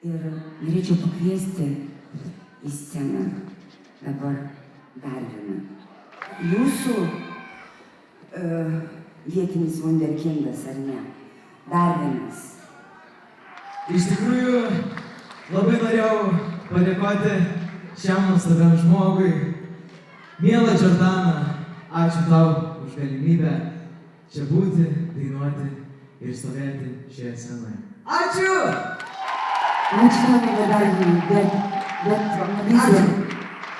Ir norėčiau pakviesti į sceną dabar dar vieną. Jūsų vietinis wunderkindas, ar ne? Dar vienas. Iš tikrųjų, labai norėjau padėkoti šiam nuostabiam žmogui. Miela Džordana, ačiū tau už galimybę čia būti, dainuoti ir stovėti šioje scenoje. Ačiū! Ačiū tau, nebedarbinai, bet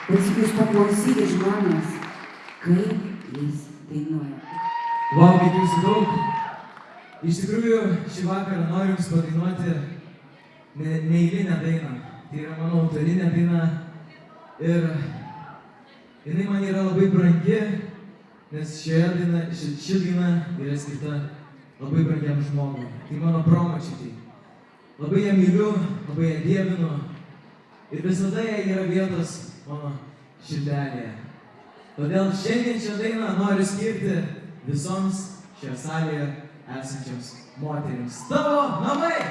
jūs paklausykit žmonės, kaip jis dainuoja. Vau, kaip jūsų daug. Iš tikrųjų, šį vakarą noriu jums padainuoti neeilinę dainą. Tai yra mano autorinė daina ir jinai man yra labai brangi, nes ši daina yra skirta labai brangiam žmogui. Tai mano promočiai. Labai ją myliu, labai ją dievinu ir visada jai yra vietos mano širdelėje. Todėl šiandien šią dainą noriu skirti visoms šioje salėje esančiams moterims. Tavo namai!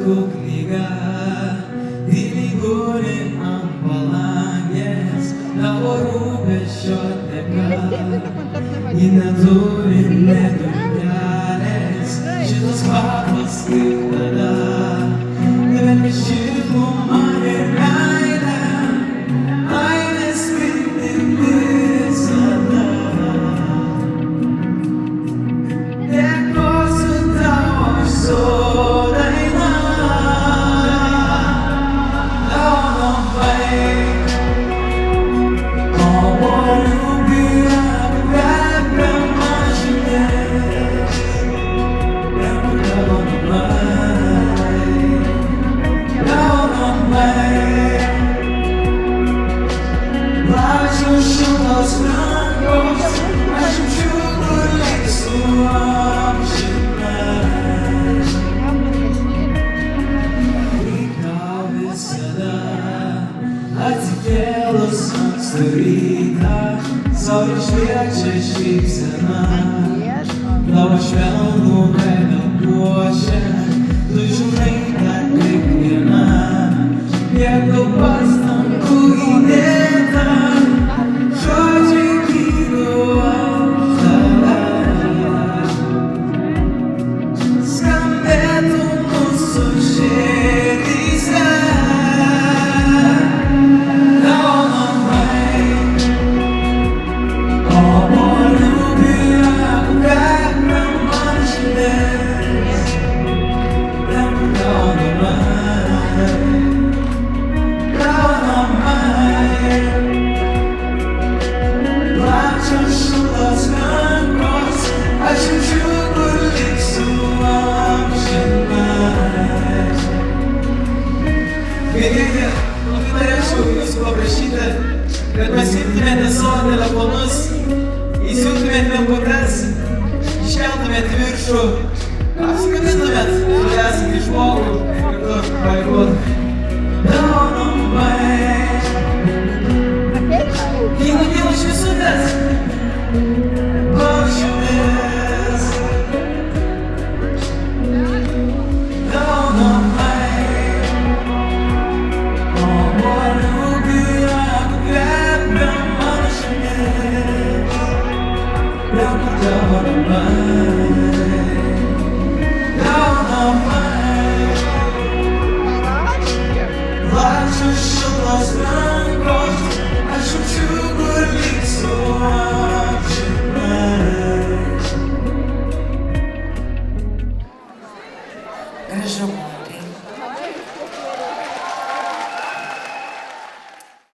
Knyga, tyliai guli ant palangės, tavo rūpesčio dėka, ji neturi nė durkelės, šitas kvapas kaip tada, nebent šilumą ir meilę, laimės skirti visada. Dėkosiu tau aš sodai, atsikėlus ankstų rytą, saulė šviečia šypsena, tavo švelnų veidą puošia, tu žinai, kad kiekviena, kiek daug pastangų įdėta, žodžiai myliu aš tave, skambėtų mūsų širdyse. Labai norėčiau jūsų paprašyti, kad pasiimtumėte savo telefonus, įsijungtumėte lemputes, iškeltumėte į viršų, apsikabintumėte su esantį žmogų ir kartu pareigūtų. Tavo namai, kyla šviesutės, paukščiumis. Tavo namai, tavo namai.